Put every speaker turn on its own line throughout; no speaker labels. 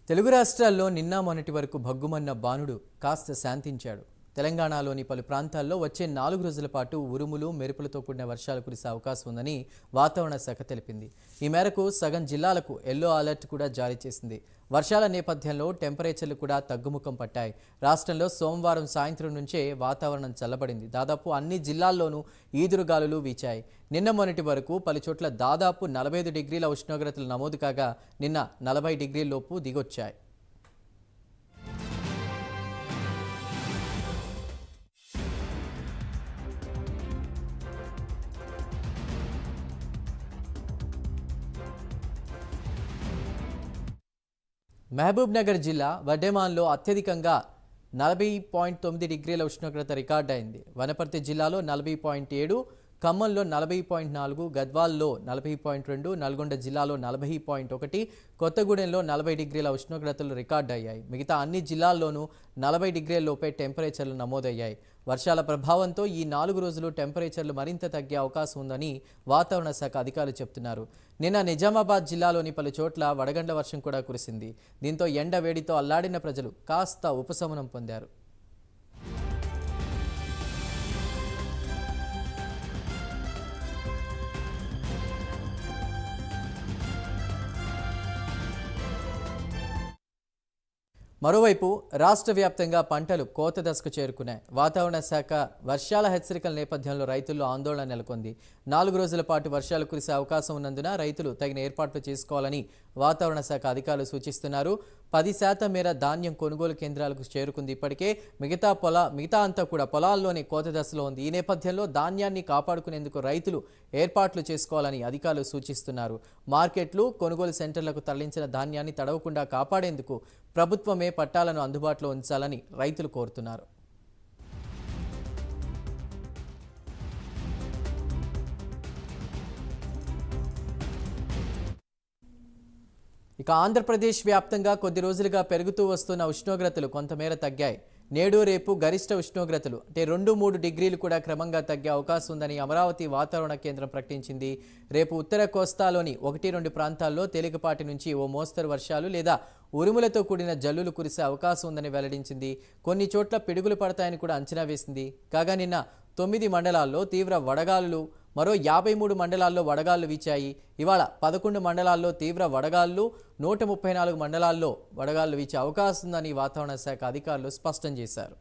తెలుగు రాష్ట్రాల్లో నిన్న మొన్నటి వరకు భగ్గుమన్న బాణుడు కాస్త శాంతించాడు. తెలంగాణలోని పలు ప్రాంతాల్లో వచ్చే 4 రోజుల పాటు ఉరుములు మెరుపులతో కూడిన వర్షాలు కురిసే అవకాశం ఉందని వాతావరణ శాఖ తెలిపింది. ఈ మేరకు సగం జిల్లాలకు ఎల్లో అలర్ట్ కూడా జారీ చేసింది. వర్షాల నేపథ్యంలో టెంపరేచర్లు కూడా తగ్గుముఖం పట్టాయి. రాష్ట్రంలో సోమవారం సాయంత్రం నుంచే వాతావరణం చల్లబడింది. దాదాపు అన్ని జిల్లాల్లోనూ ఈదురుగాలులు వీచాయి. నిన్న మొన్నటి వరకు పలుచోట్ల దాదాపు 45 డిగ్రీల ఉష్ణోగ్రతలు నమోదు కాగా నిన్న 40 డిగ్రీల లోపు దిగొచ్చాయి. మహబూబ్ నగర్ జిల్లా వడ్డేమాన్లో అత్యధికంగా 40.9 డిగ్రీల ఉష్ణోగ్రత రికార్డైంది. వనపర్తి జిల్లాలో 40.7, ఖమ్మంలో 40.4, గద్వాల్లో 40.2, నల్గొండ జిల్లాలో 40.1, కొత్తగూడెంలో 40 డిగ్రీల ఉష్ణోగ్రతలు రికార్డయ్యాయి. మిగతా అన్ని జిల్లాల్లోనూ 40 డిగ్రీల లోపే టెంపరేచర్లు నమోదయ్యాయి. వర్షాల ప్రభావంతో ఈ 4 రోజులు టెంపరేచర్లు మరింత తగ్గే అవకాశం ఉందని వాతావరణ శాఖ అధికారులు చెబుతున్నారు. నిన్న నిజామాబాద్ జిల్లాలోని పలు చోట్ల వడగండ్ల వర్షం కూడా కురిసింది. దీంతో ఎండ వేడితో అల్లాడిన ప్రజలు కాస్త ఉపశమనం పొందారు. మరోవైపు రాష్ట్ర వ్యాప్తంగా పంటలు కోత దశకు చేరుకున్నాయి. వాతావరణ శాఖ వర్షాల హెచ్చరికల నేపథ్యంలో రైతుల్లో ఆందోళన నెలకొంది. 4 రోజుల పాటు వర్షాలు కురిసే అవకాశం ఉన్నందున రైతులు తగిన ఏర్పాట్లు చేసుకోవాలని వాతావరణ శాఖ అధికారులు సూచిస్తున్నారు. 10% మేర ధాన్యం కొనుగోలు కేంద్రాలకు చేరుకుంది. ఇప్పటికే మిగతా అంతా కూడా పొలాల్లోనే కోత దశలో ఉంది. ఈ నేపథ్యంలో ధాన్యాన్ని కాపాడుకునేందుకు రైతులు ఏర్పాట్లు చేసుకోవాలని అధికారులు సూచిస్తున్నారు. మార్కెట్లు, కొనుగోలు సెంటర్లకు తరలించిన ధాన్యాన్ని తడవకుండా కాపాడేందుకు ప్రభుత్వమే పట్టాలను అందుబాటులో ఉంచాలని రైతులు కోరుతున్నారు. ఇక ఆంధ్రప్రదేశ్ వ్యాప్తంగా కొద్ది రోజులుగా పెరుగుతూ వస్తున్న ఉష్ణోగ్రతలు కొంతమేర తగ్గాయి. నేడు రేపు గరిష్ట ఉష్ణోగ్రతలు 2-3 డిగ్రీలు కూడా క్రమంగా తగ్గే అవకాశం ఉందని అమరావతి వాతావరణ కేంద్రం ప్రకటించింది. రేపు ఉత్తర కోస్తాలోని 1-2 ప్రాంతాల్లో తేలికపాటి నుంచి ఓ మోస్తరు వర్షాలు లేదా ఉరుములతో కూడిన జల్లులు కురిసే అవకాశం ఉందని వెల్లడించింది. కొన్ని చోట్ల పిడుగులు పడతాయని కూడా అంచనా వేసింది. కాగా నిన్న 9 మండలాల్లో తీవ్ర వడగాలులు, మరో 53 మండలాల్లో వడగాళ్లు వీచాయి. ఇవాళ 11 మండలాల్లో తీవ్ర వడగాళ్లు, 134 మండలాల్లో వడగాళ్లు వీచే అవకాశం ఉందని వాతావరణ శాఖ అధికారులు స్పష్టం చేశారు.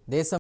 దేశం